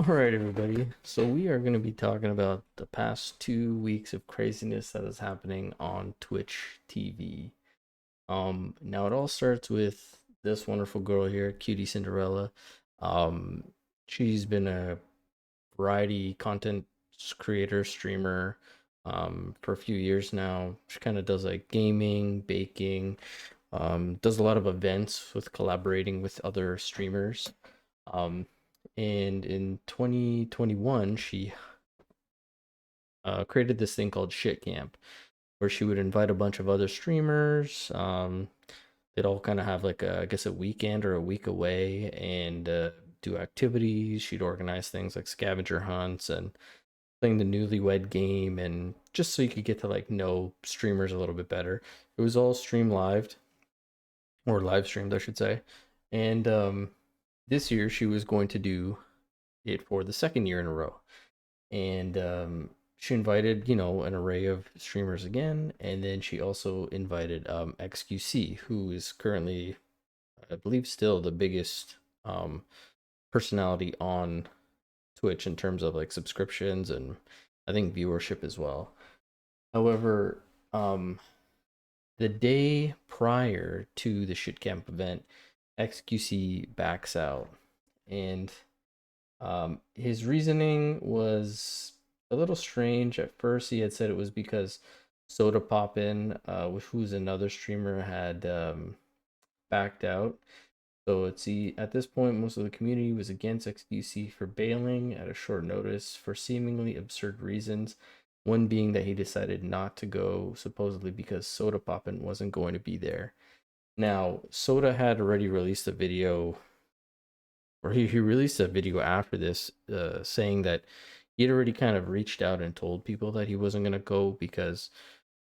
All right, everybody. So we are going to be talking about the past 2 weeks of craziness that is happening on Twitch TV. Now it all starts with this wonderful girl here, Cutie Cinderella. Um, she's been a variety content creator, streamer, for a few years now. She kind of does like gaming, baking, does a lot of events with collaborating with other streamers. Um, and in 2021, she created this thing called Shit Camp, where she would invite a bunch of other streamers. They'd all kind of have like I guess a weekend or a week away and do activities. She'd organize things like scavenger hunts and playing the newlywed game, and just so you could get to like know streamers a little bit better. It was all stream lived or live streamed, I should say. And this year she was going to do it for the second year in a row. And she invited, an array of streamers again. And then she also invited XQC, who is currently, I believe, still the biggest personality on Twitch in terms of like subscriptions and I think viewership as well. However, the day prior to the shitcamp event, XQC backs out. And his reasoning was a little strange. At first, he had said it was because Soda Poppin, who's another streamer, had backed out. So at this point, most of the community was against XQC for bailing at a short notice for seemingly absurd reasons. One being that he decided not to go, supposedly because Soda Poppin wasn't going to be there. Now, Soda had already released a video, or he released a video after this, saying that he had already kind of reached out and told people that he wasn't going to go because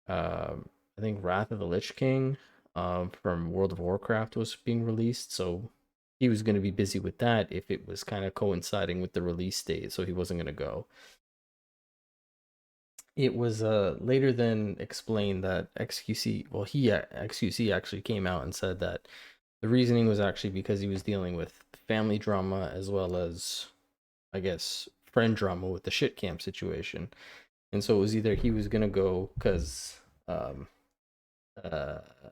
I think Wrath of the Lich King from World of Warcraft was being released. So he was going to be busy with that if it was kind of coinciding with the release date. So he wasn't going to go. It was later then explained that XQC actually came out and said that the reasoning was actually because he was dealing with family drama as well as, I guess, friend drama with the shit camp situation. And so it was either he was gonna go because um,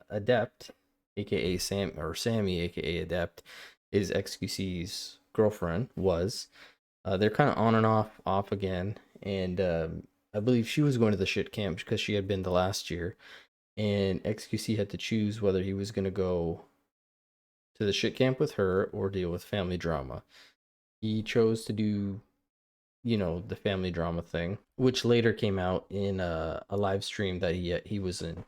Adept, aka Sammy, aka Adept, is XQC's girlfriend. They're kind of on and off again, and I believe she was going to the shit camp because she had been the last year, and XQC had to choose whether he was gonna go to the shit camp with her or deal with family drama. He chose to do, the family drama thing, which later came out in a live stream that he was in.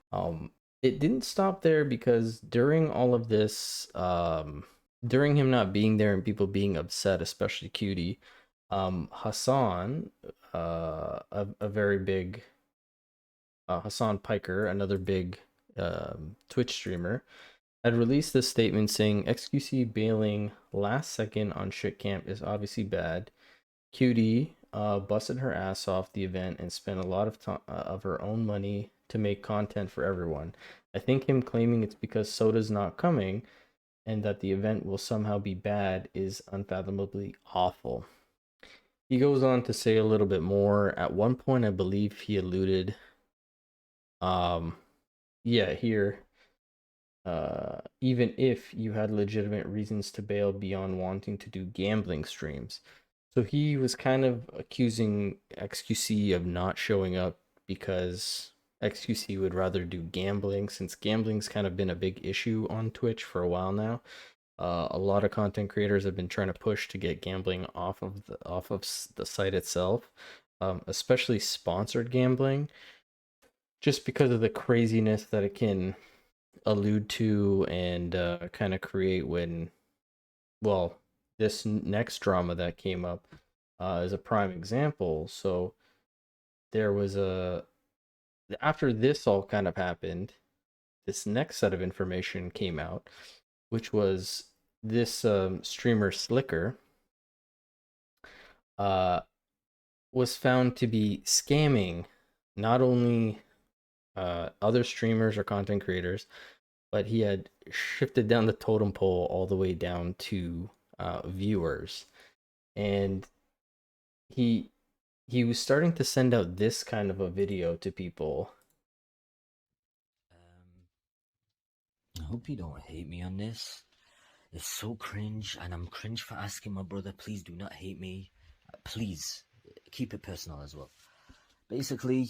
It didn't stop there because during all of this, during him not being there and people being upset, especially Cutie, Hassan, a very big Hassan Piker, another big Twitch streamer, had released this statement saying XQC bailing last second on shit camp is obviously bad. Cutie busted her ass off the event and spent a lot of time of her own money to make content for everyone. I think him claiming it's because Soda's not coming and that the event will somehow be bad is unfathomably awful. He goes on to say a little bit more. At one point, I believe he alluded, um, yeah, here, even if you had legitimate reasons to bail beyond wanting to do gambling streams. So he was kind of accusing XQC of not showing up because XQC would rather do gambling, since gambling's kind of been a big issue on Twitch for a while now. A lot of content creators have been trying to push to get gambling off of the site itself, especially sponsored gambling, just because of the craziness that it can allude to and kind of create when, well, this next drama that came up is a prime example. So there was after this all kind of happened, this next set of information came out, which was this streamer Slicker uh, was found to be scamming not only other streamers or content creators, but he had shifted down the totem pole all the way down to viewers. And he he was starting to send out this kind of a video to people. I hope you don't hate me on this. It's so cringe, and I'm cringe for asking my brother. Please do not hate me. Please keep it personal as well. Basically,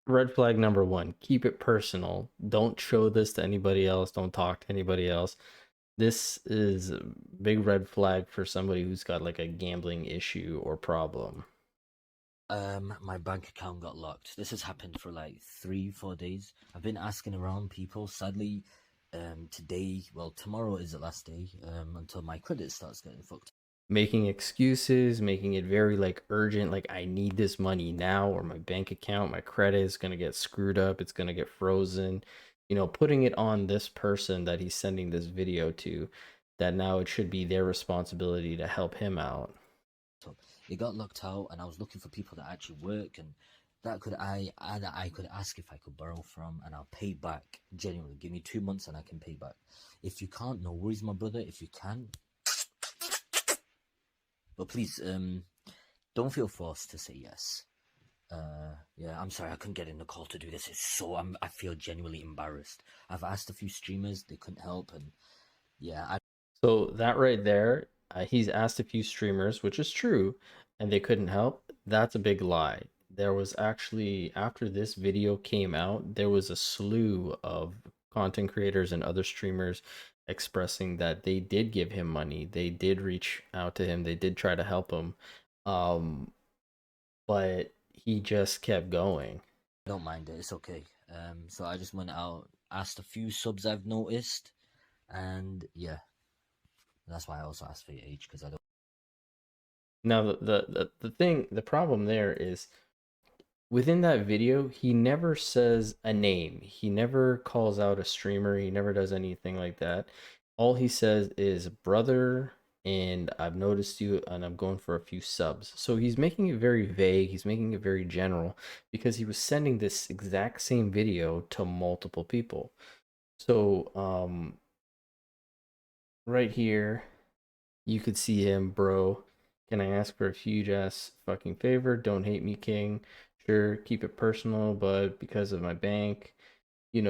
Red flag number one, keep it personal. Don't show this to anybody else. Don't talk to anybody else. This is a big red flag for somebody who's got like a gambling issue or problem. my bank account got locked. This has happened for like 3, 4 days. I've been asking around people. Sadly, today, well, tomorrow is the last day until my credit starts getting fucked. Making excuses, making it very like urgent, like I need this money now or my bank account, my credit is going to get screwed up, it's going to get frozen. Putting it on this person that he's sending this video to, that now it should be their responsibility to help him out. So it got locked out, and I was looking for people that actually work and that I could ask if I could borrow from, and I'll pay back. Genuinely, give me 2 months and I can pay back. If you can't, no worries, my brother. If you can, but please, don't feel forced to say yes. Yeah, I'm sorry I couldn't get in the call to do this. I feel genuinely embarrassed. I've asked a few streamers, they couldn't help, and yeah, I So that right there, he's asked a few streamers, which is true, and they couldn't help. That's a big lie. There was actually, after this video came out, there was a slew of content creators and other streamers expressing that they did give him money. They did reach out to him. They did try to help him. Um, but he just kept going. don't mind it. It's okay. So I just went out, asked a few subs I've noticed, and yeah, that's why I also asked for your age because I don't. Now, the problem there is within that video, he never says a name. He never calls out a streamer. He never does anything like that. All he says is brother, and I've noticed you, and I'm going for a few subs. So he's making it very vague. He's making it very general because he was sending this exact same video to multiple people. So, right here, you could see him, bro. Can I ask for a huge ass fucking favor? Don't hate me, King. Sure, keep it personal, but because of my bank, he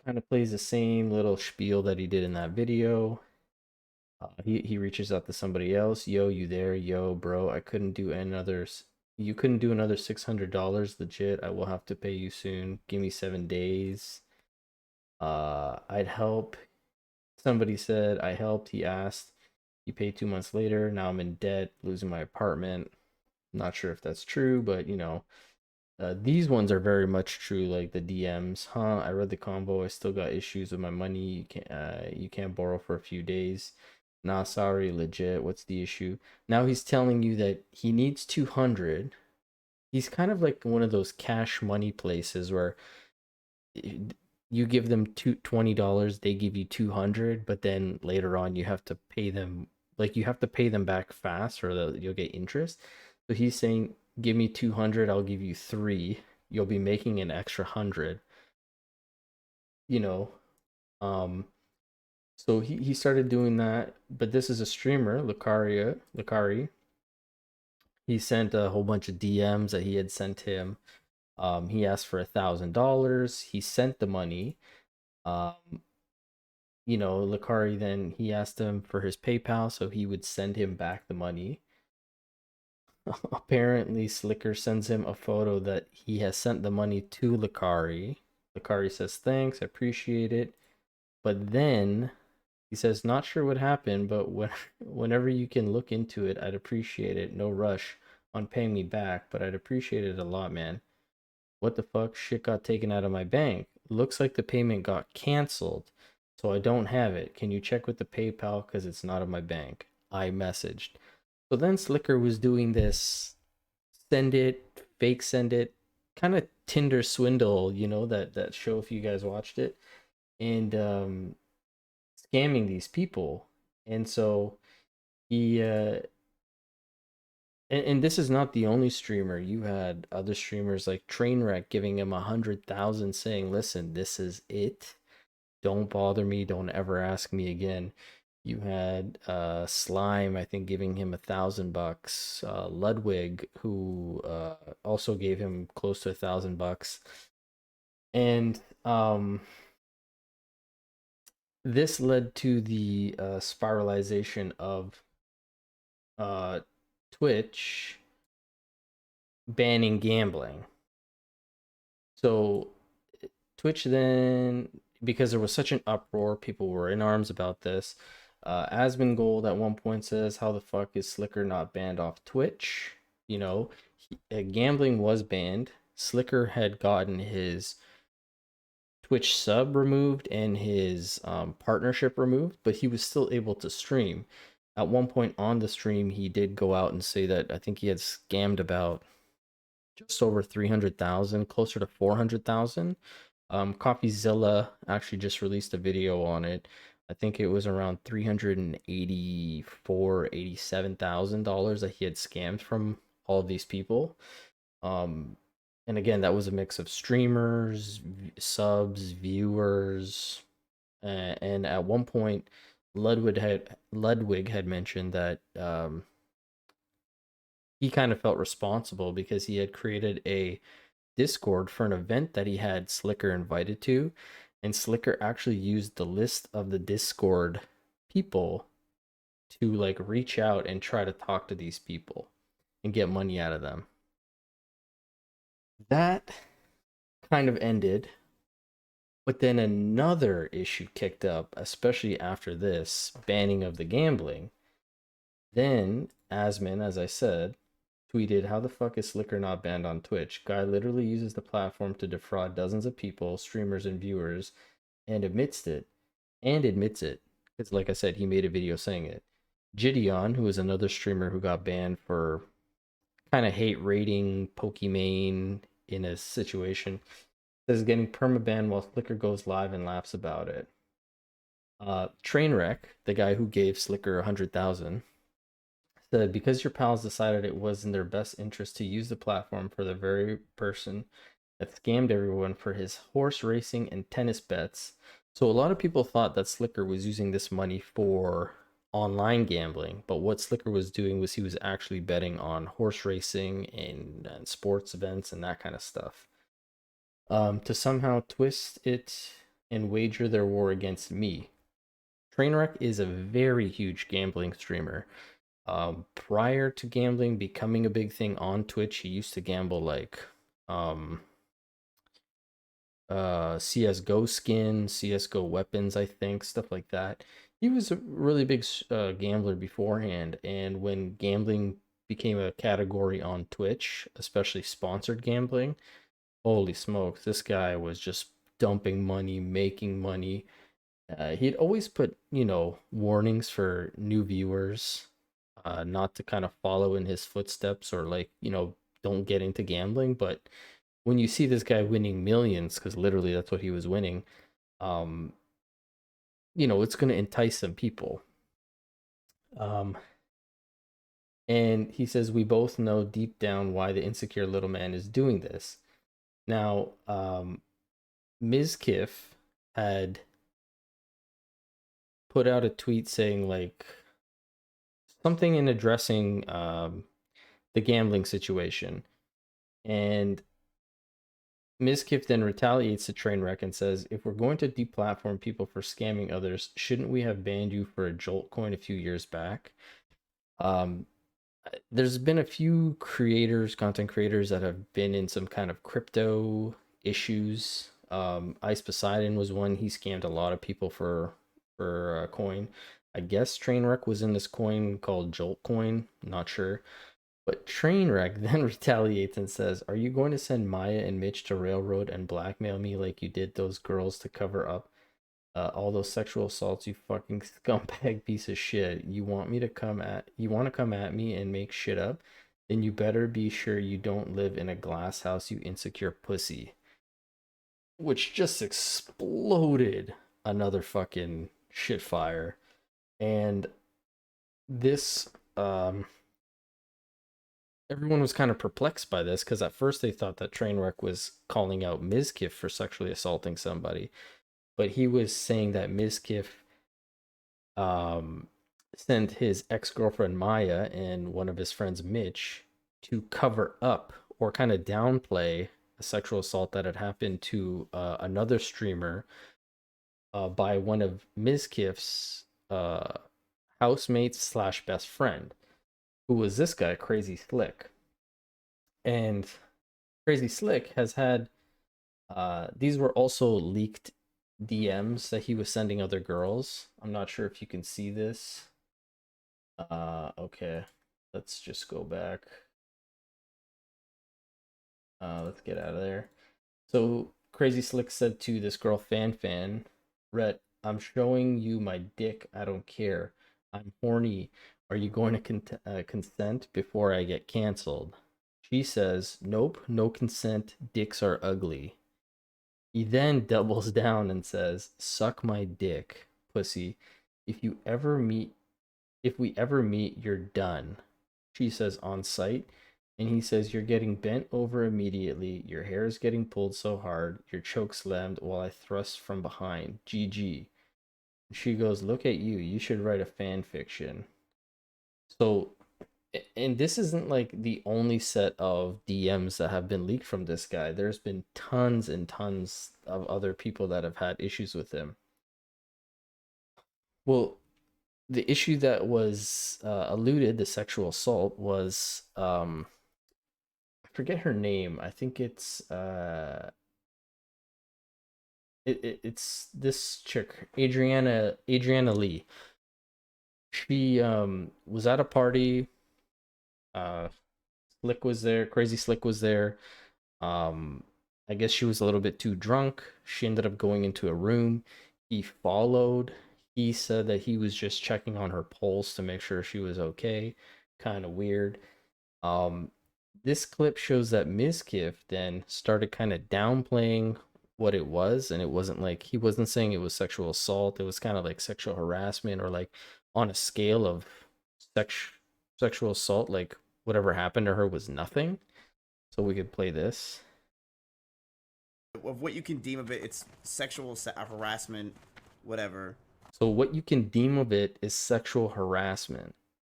kind of plays the same little spiel that he did in that video. He reaches out to somebody else. Yo, you there? Yo, bro, I couldn't do another. You couldn't do another $600. Legit, I will have to pay you soon. Give me 7 days. I'd help. Somebody said I helped. He asked. He paid 2 months later. Now I'm in debt, losing my apartment. Not sure if that's true, but these ones are very much true. Like the DMs, huh? I read the combo. I still got issues with my money. You can't borrow for a few days. Nah, sorry, legit. What's the issue? Now he's telling you that he needs 200. He's kind of like one of those cash money places where you give them $20, they give you 200, but then later on you have to pay them, like you have to pay them back fast or you'll get interest. So he's saying, give me 200, I'll give you three. You'll be making an extra 100, you know. Um, so he started doing that, but this is a streamer, Lucari. He sent a whole bunch of DMs that he had sent him. He asked for $1,000. He sent the money. Um, Lakari then he asked him for his PayPal so he would send him back the money. Apparently, Slicker sends him a photo that he has sent the money to Lakari. Lakari says, thanks, I appreciate it. But then he says, not sure what happened, but whenever you can look into it, I'd appreciate it. No rush on paying me back, but I'd appreciate it a lot, man. What the fuck? Shit got taken out of my bank. Looks like the payment got canceled, so I don't have it. Can you check with the PayPal because it's not in my bank? I messaged. So then Slicker was doing this send it, fake send it, kind of Tinder swindle, that show if you guys watched it, and scamming these people. And so he and this is not the only streamer. You had other streamers like Trainwreck giving him 100,000, saying, "Listen, this is it. Don't bother me. Don't ever ask me again." You had Slime, I think, giving him $1,000. Ludwig, who also gave him close to $1,000, and this led to the spiralization of uh, Twitch banning gambling. So Twitch then, because there was such an uproar, people were in arms about this. Asmongold at one point says, "How the fuck is Slicker not banned off Twitch?" You know, gambling was banned. Slicker had gotten his Twitch sub removed and his partnership removed, but he was still able to stream. At one point on the stream, he did go out and say that I think he had scammed about just over 300,000, closer to 400,000. CoffeeZilla actually just released a video on it. I think it was around 384, $87,000 that he had scammed from all of these people. Um, and again, that was a mix of streamers, subs, viewers, and at one point, Ludwig had mentioned that he kind of felt responsible because he had created a Discord for an event that he had Slicker invited to, and Slicker actually used the list of the Discord people to like reach out and try to talk to these people and get money out of them. That kind of ended, but then another issue kicked up, especially after this banning of the gambling. Then Asman, as I said, tweeted, "How the fuck is Slicker not banned on Twitch? Guy literally uses the platform to defraud dozens of people, streamers and viewers, and admits it. Because like I said, he made a video saying it." Gideon, who is another streamer who got banned for kind of hate rating Pokimane in a situation, says getting permaban while Slicker goes live and laughs about it. Trainwreck, the guy who gave Slicker 100,000, said because your pals decided it was in their best interest to use the platform for the very person that scammed everyone for his horse racing and tennis bets. So a lot of people thought that Slicker was using this money for online gambling, but what Slicker was doing was he was actually betting on horse racing and sports events and that kind of stuff. To somehow twist it and wager their war against me. Trainwreck is a very huge gambling streamer. Prior to gambling becoming a big thing on Twitch, he used to gamble like um, CS:GO skin, CS:GO weapons, I think, stuff like that. He was a really big gambler beforehand, and when gambling became a category on Twitch, especially sponsored gambling, holy smokes, this guy was just dumping money, making money. He'd always put, warnings for new viewers, not to kind of follow in his footsteps or like, don't get into gambling. But when you see this guy winning millions, because literally that's what he was winning, um, it's going to entice some people. Um, and he says, we both know deep down why the insecure little man is doing this. Now, Ms. Kiff had put out a tweet saying, like, something in addressing the gambling situation. And Mizkif then retaliates to Trainwreck and says, if we're going to deplatform people for scamming others, shouldn't we have banned you for a Jolt coin a few years back? Um, there's been a few content creators that have been in some kind of crypto issues. Ice Poseidon was one. He scammed a lot of people for a coin. I guess Trainwreck was in this coin called Jolt coin. Not sure. But Trainwreck then retaliates and says, "Are you going to send Maya and Mitch to railroad and blackmail me like you did those girls to cover up all those sexual assaults? You fucking scumbag piece of shit. You want to come at me and make shit up? Then you better be sure you don't live in a glass house, you insecure pussy." Which just exploded another fucking shit fire. And this everyone was kind of perplexed by this because at first they thought that Trainwreck was calling out Mizkif for sexually assaulting somebody, but he was saying that Mizkif um, sent his ex girlfriend Maya and one of his friends Mitch to cover up or kind of downplay a sexual assault that had happened to another streamer by one of Mizkif's housemates slash best friend, who was this guy, Crazy Slick. And Crazy Slick has had these were also leaked DMs that he was sending other girls. I'm not sure if you can see this. Okay. Let's just go back. Let's get out of there. So Crazy Slick said to this girl Fan, Rhett, I'm showing you my dick. I don't care. I'm horny. Are you going to consent before I get canceled? She says, Nope, no consent. Dicks are ugly. He then doubles down and says, Suck my dick, pussy. If you ever meet if we ever meet, you're done. She says on sight. And he says, You're getting bent over immediately. Your hair is getting pulled so hard. Your choke slammed while I thrust from behind. GG. She goes, Look at you. You should write a fan fiction. So, and this isn't like the only set of DMs that have been leaked from this guy. There's been tons and tons of other people that have had issues with him. Well, the issue that was alluded, the sexual assault, was I forget her name. I think it's this chick, Adriana Lee. She was at a party. Uh, Slick was there. Crazy Slick was there. Um, I guess she was a little bit too drunk. She ended up going into a room. He followed. He said that he was just checking on her pulse to make sure she was okay. Kind of weird. Um, this clip shows that Mizkif then started kind of downplaying what it was, and it wasn't like he wasn't saying it was sexual assault. It was kind of like sexual harassment, or like on a scale of sex sexual assault, like whatever happened to her was nothing. So we could play this. Of what you can deem of it, it's sexual harassment, whatever. So what you can deem of it is sexual harassment,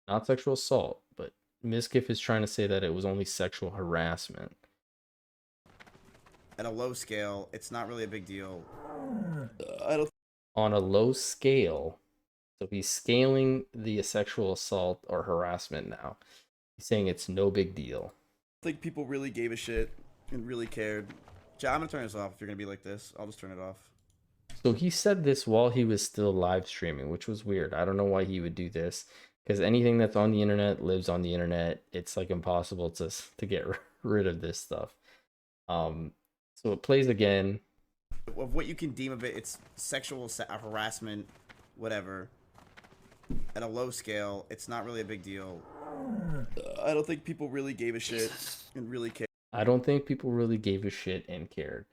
not sexual assault, but Mizkif is trying to say that it was only sexual harassment. At a low scale, it's not really a big deal. I don't On a low scale, so he's scaling the sexual assault or harassment now. He's saying it's no big deal. think people really gave a shit and really cared. I'm gonna turn this off if you're gonna be like this. I'll just turn it off. So he said this while he was still live streaming, which was weird. I don't know why he would do this, because anything that's on the internet lives on the internet. It's like impossible to get rid of this stuff. Um, so it plays again. Of what you can deem of it, it's sexual harassment, whatever. At a low scale, it's not really a big deal. I don't think people really gave a shit and really cared. I don't think people really gave a shit and cared.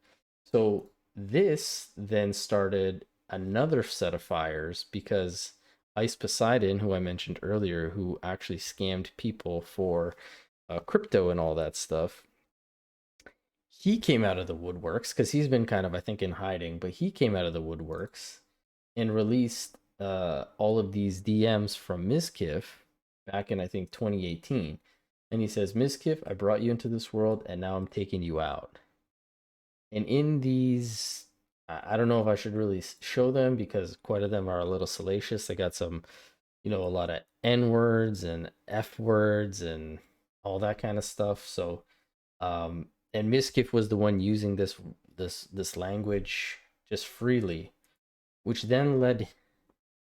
So this then started another set of fires because Ice Poseidon, who I mentioned earlier, who actually scammed people for crypto and all that stuff, he came out of the woodworks because he's been kind of, I think, in hiding, but he came out of the woodworks and released all of these DMs from Mizkif back in, I think, 2018. And he says, Mizkif, I brought you into this world and now I'm taking you out. And in these, I don't know if I should really show them because quite of them are a little salacious. They got some, a lot of N words and F words and all that kind of stuff. So, and Miskif was the one using this language just freely, which then led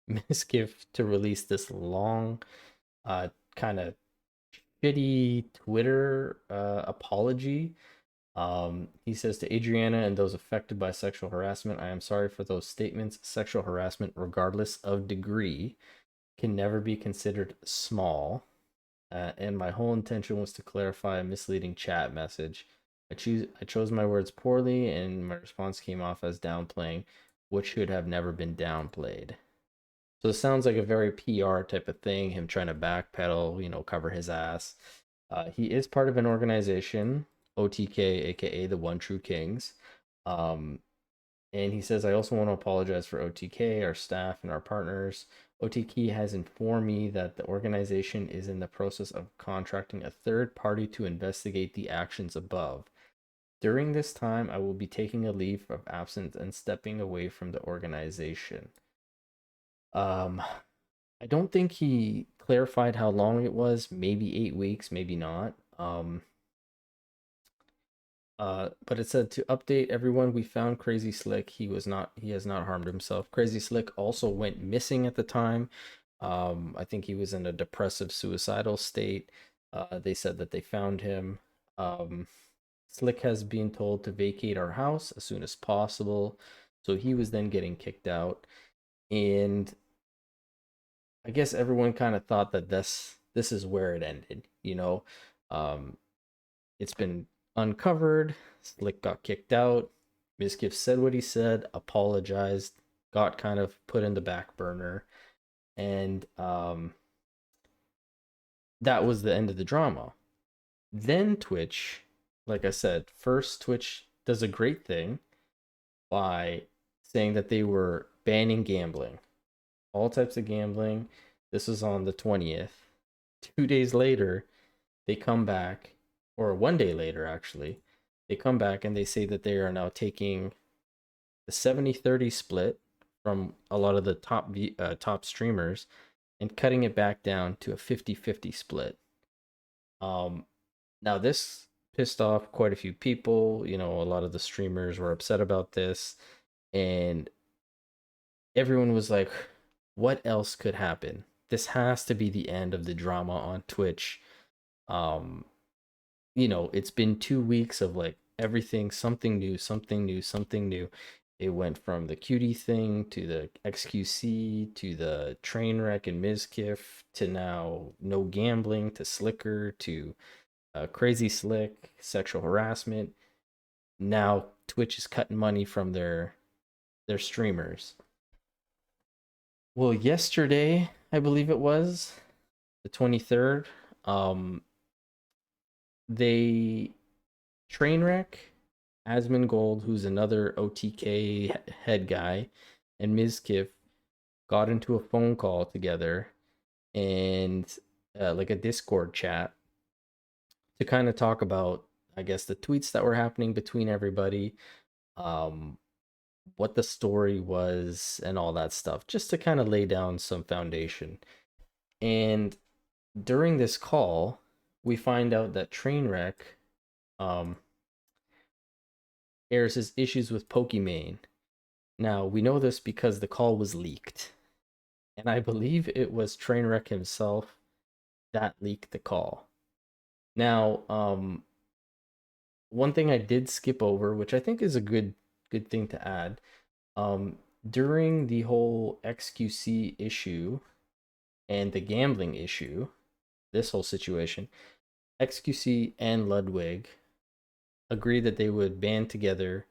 Miskif to release this long, kind of shitty Twitter apology. He says to Adriana and those affected by sexual harassment, I am sorry for those statements. Sexual harassment, regardless of degree, can never be considered small. And my whole intention was to clarify a misleading chat message. I chose my words poorly, and my response came off as downplaying, which should have never been downplayed. So it sounds like a very PR type of thing, him trying to backpedal, cover his ass. He is part of an organization, OTK, aka the One True Kings. And he says, I also want to apologize for OTK, our staff, and our partners. OTK has informed me that the organization is in the process of contracting a third party to investigate the actions above. During this time, I will be taking a leave of absence and stepping away from the organization. Um, I don't think he clarified how long it was. Maybe 8 weeks, maybe not. But it said to update everyone, we found Crazy Slick. He has not harmed himself. Crazy Slick also went missing at the time. I think he was in a depressive, suicidal state. They said that they found him. Um, Slick has been told to vacate our house as soon as possible. So he was then getting kicked out. And I guess everyone kind of thought that this is where it ended, you know. Um, it's been uncovered. Slick got kicked out. Mizkif said what he said, apologized, got kind of put in the back burner, and that was the end of the drama. Then Twitch, like I said, first Twitch does a great thing by saying that they were banning gambling, all types of gambling. This was on the 20th. 2 days later, they come back, or one day later, actually, they come back and they say that they are now taking the 70-30 split from a lot of the top streamers and cutting it back down to a 50-50 split. Um, Now this pissed off quite a few people. You know, a lot of the streamers were upset about this, and everyone was like, "What else could happen? This has to be the end of the drama on Twitch." Um, you know, it's been 2 weeks of like everything, something new, something new, something new. It went from the cutie thing to the XQC to the train wreck and Mizkif to now no gambling to Slicker to Crazy Slick, sexual harassment. Now Twitch is cutting money from their streamers. Well, yesterday, I believe it was the 23rd, um, they Trainwreck, Asmongold, who's another OTK head guy, and Mizkif got into a phone call together and like a Discord chat to kind of talk about, I guess, the tweets that were happening between everybody, um, what the story was, and all that stuff, just to kind of lay down some foundation. And during this call, we find out that Trainwreck um, airs his issues with Pokimane. Now, we know this because the call was leaked. And I believe it was Trainwreck himself that leaked the call. Now, one thing I did skip over, which I think is a good thing to add, um, during the whole XQC issue and the gambling issue, this whole situation, XQC and Ludwig agreed that they would band together.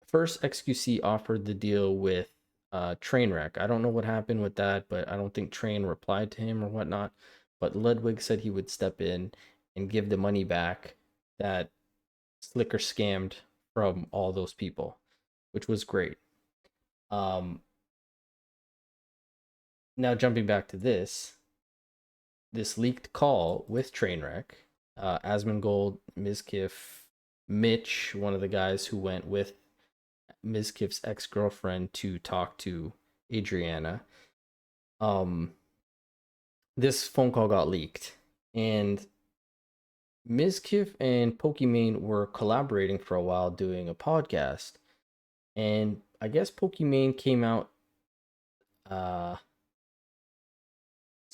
First, XQC offered the deal with Trainwreck. I don't know what happened with that, but I don't think Train replied to him or whatnot. But Ludwig said he would step in and give the money back that Slicker scammed from all those people, which was great. Um, Now jumping back to this leaked call with Trainwreck, Asmongold, Mizkif, Mitch, one of the guys who went with Mizkif's ex-girlfriend to talk to Adriana. Um, this phone call got leaked, and Mizkif and Pokimane were collaborating for a while doing a podcast, and I guess Pokimane came out uh,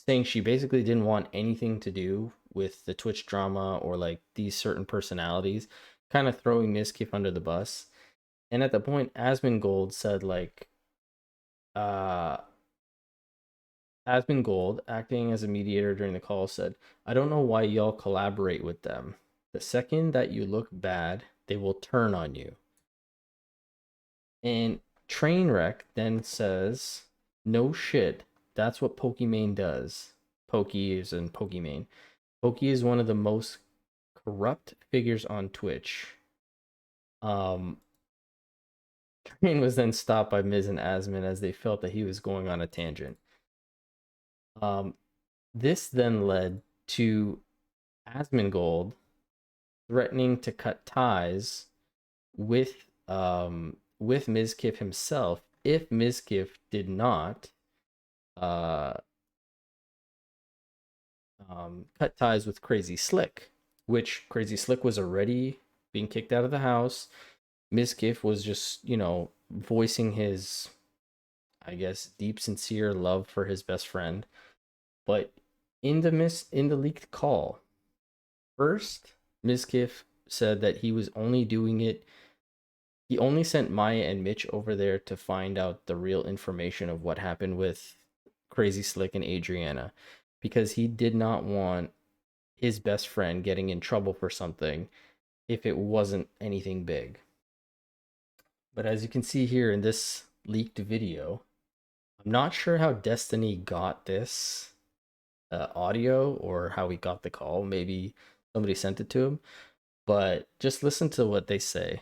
saying she basically didn't want anything to do with the Twitch drama or like these certain personalities, kind of throwing Mizkif under the bus. And at the point, Asmongold said like, uh, Asmongold, acting as a mediator during the call, said, "I don't know why y'all collaborate with them. The second that you look bad, they will turn on you." And Trainwreck then says, "No shit, that's what Pokimane does." Pokey is in Pokimane. Pokey is one of the most corrupt figures on Twitch. Train was then stopped by Miz and Asmon as they felt that he was going on a tangent. Um, this then led to Asmongold threatening to cut ties with Mizkif himself if Mizkif did not uh cut ties with Crazy Slick, which Crazy Slick was already being kicked out of the house. Mizkif was just, voicing his, I guess, deep, sincere love for his best friend. But in the leaked call, first, Mizkif said that he was only doing it. He only sent Maya and Mitch over there to find out the real information of what happened with Crazy Slick and Adriana, because he did not want his best friend getting in trouble for something if it wasn't anything big. But as you can see here in this leaked video, I'm not sure how Destiny got this audio or how he got the call. Maybe somebody sent it to him, but just listen to what they say.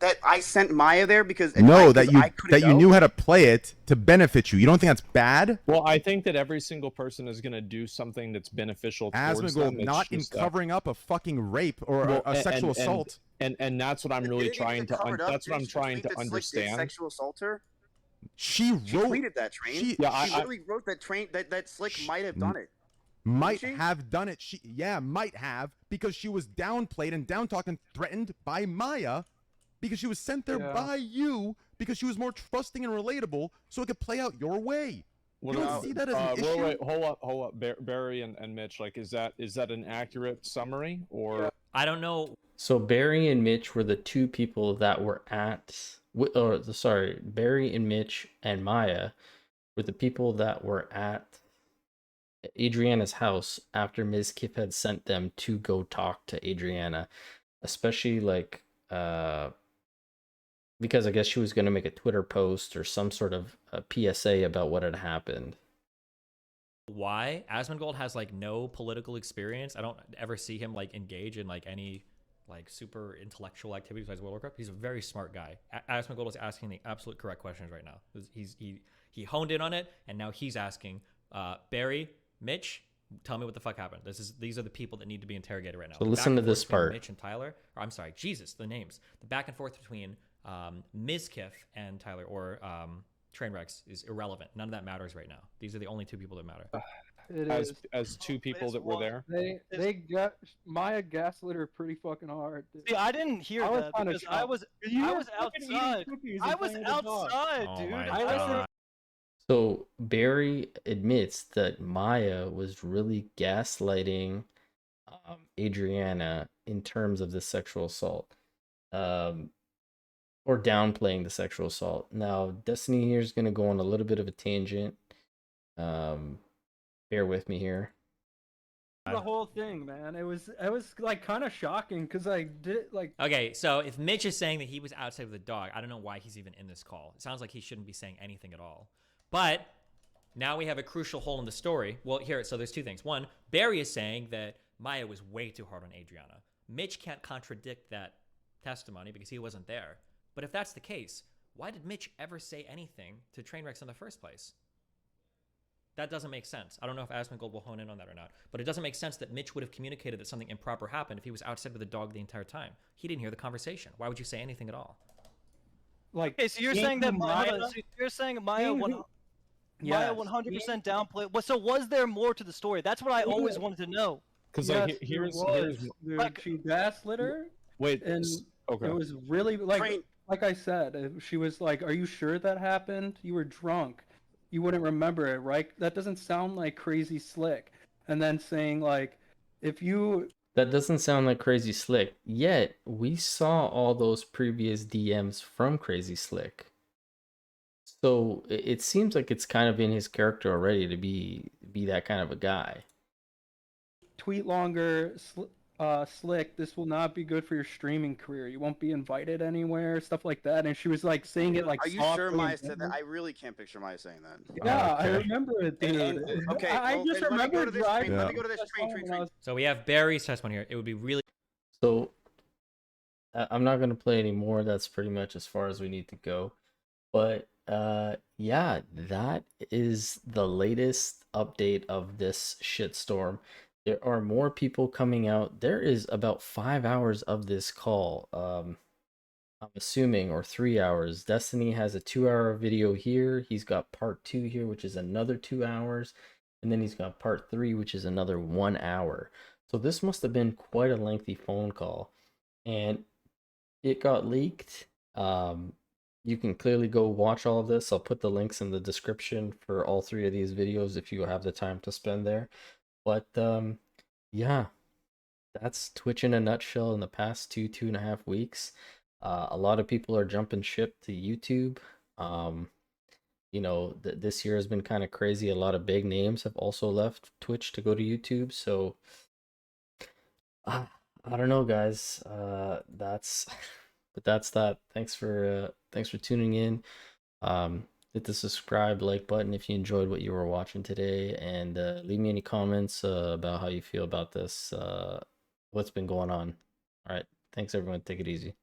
That I sent Maya there because No, that I couldn't you go? knew how to play it to benefit you. You don't think that's bad? Well, I think that every single person is going to do something that's beneficial towards them. Asmongold not in covering up a fucking rape or a sexual assault. And that's what I'm really trying to that's what I'm trying to understand. Sexual assault her? She tweeted that, Train. She literally wrote that Train that Slick might have done it. Might have done it. Might have, because she was downplayed and down talked and threatened by Maya, because she was sent there by you, because she was more trusting and relatable, so it could play out your way. You don't see that as an issue? Wait, hold up, Barry and Mitch. Like, is that an accurate summary, or I don't know. So Barry and Mitch were the two people that were Barry and Mitch and Maya were the people that were at Adriana's house after Ms. Kip had sent them to go talk to Adriana, especially because I guess she was going to make a Twitter post or some sort of a PSA about what had happened. Why? Asmongold has no political experience. I don't ever see him engage in any super intellectual activities besides World of Warcraft. He's a very smart guy. Asmongold is asking the absolute correct questions right now. He honed in on it, and now he's asking Barry, Mitch, tell me what the fuck happened. These are the people that need to be interrogated right now. So listen to this part. Mitch and Tyler, or I'm sorry, Jesus, the names. The back and forth between Mizkif and Tyler or Trainwrecks is irrelevant. None of that matters right now. These are the only two people that matter. as two people that were there? They got Maya gaslit her pretty fucking hard. See, I didn't hear that because I was outside. I was outside, dude. My God. So Barry admits that Maya was really gaslighting Adriana in terms of the sexual assault, or downplaying the sexual assault. Now, Destiny here is going to go on a little bit of a tangent. Bear with me here. The whole thing, man. It was kind of shocking because I did Okay, so if Mitch is saying that he was outside with a dog, I don't know why he's even in this call. It sounds like he shouldn't be saying anything at all. But now we have a crucial hole in the story. Well, so there's two things. One, Barry is saying that Maya was way too hard on Adriana. Mitch can't contradict that testimony because he wasn't there. But if that's the case, why did Mitch ever say anything to Trainwrecks in the first place? That doesn't make sense. I don't know if Asmongold will hone in on that or not, but it doesn't make sense that Mitch would have communicated that something improper happened if he was outside with the dog the entire time. He didn't hear the conversation. Why would you say anything at all? Okay, so you're saying that Maya 100% downplayed. Well, so was there more to the story? That's what I always wanted to know. Because here's she gaslit her. Wait, and okay. It was really like I said. She was like, "Are you sure that happened? You were drunk. You wouldn't remember it, right? That doesn't sound like Crazy Slick." And then saying that doesn't sound like Crazy Slick. Yet we saw all those previous DMs from Crazy Slick. So it seems like it's kind of in his character already to be that kind of a guy. Tweet longer, Slick. This will not be good for your streaming career. You won't be invited anywhere, stuff like that. And she was saying it Are you sure Maya said that? I really can't picture Maya saying that. Yeah, okay. I remember it, dude. Okay, I just remember driving. Let me go to this train. So we have Barry's testimony here. It would be really. So I'm not going to play anymore. That's pretty much as far as we need to go. But Yeah, that is the latest update of this shitstorm. There are more people coming out. There is about 5 hours of this call. I'm assuming, or 3 hours. Destiny has a 2 hour video here. He's got part two here, which is another 2 hours. And then he's got part three, which is another 1 hour. So this must have been quite a lengthy phone call. And it got leaked. You can clearly go watch all of this. I'll put the links in the description for all three of these videos if you have the time to spend there. But yeah, that's Twitch in a nutshell in the past 2.5 weeks. A lot of people are jumping ship to YouTube. This year has been kind of crazy. A lot of big names have also left Twitch to go to YouTube. So I don't know, guys. That's but that's that. Thanks for tuning in. Hit the subscribe, like button if you enjoyed what you were watching today, and leave me any comments about how you feel about this. What's been going on. All right. Thanks everyone. Take it easy.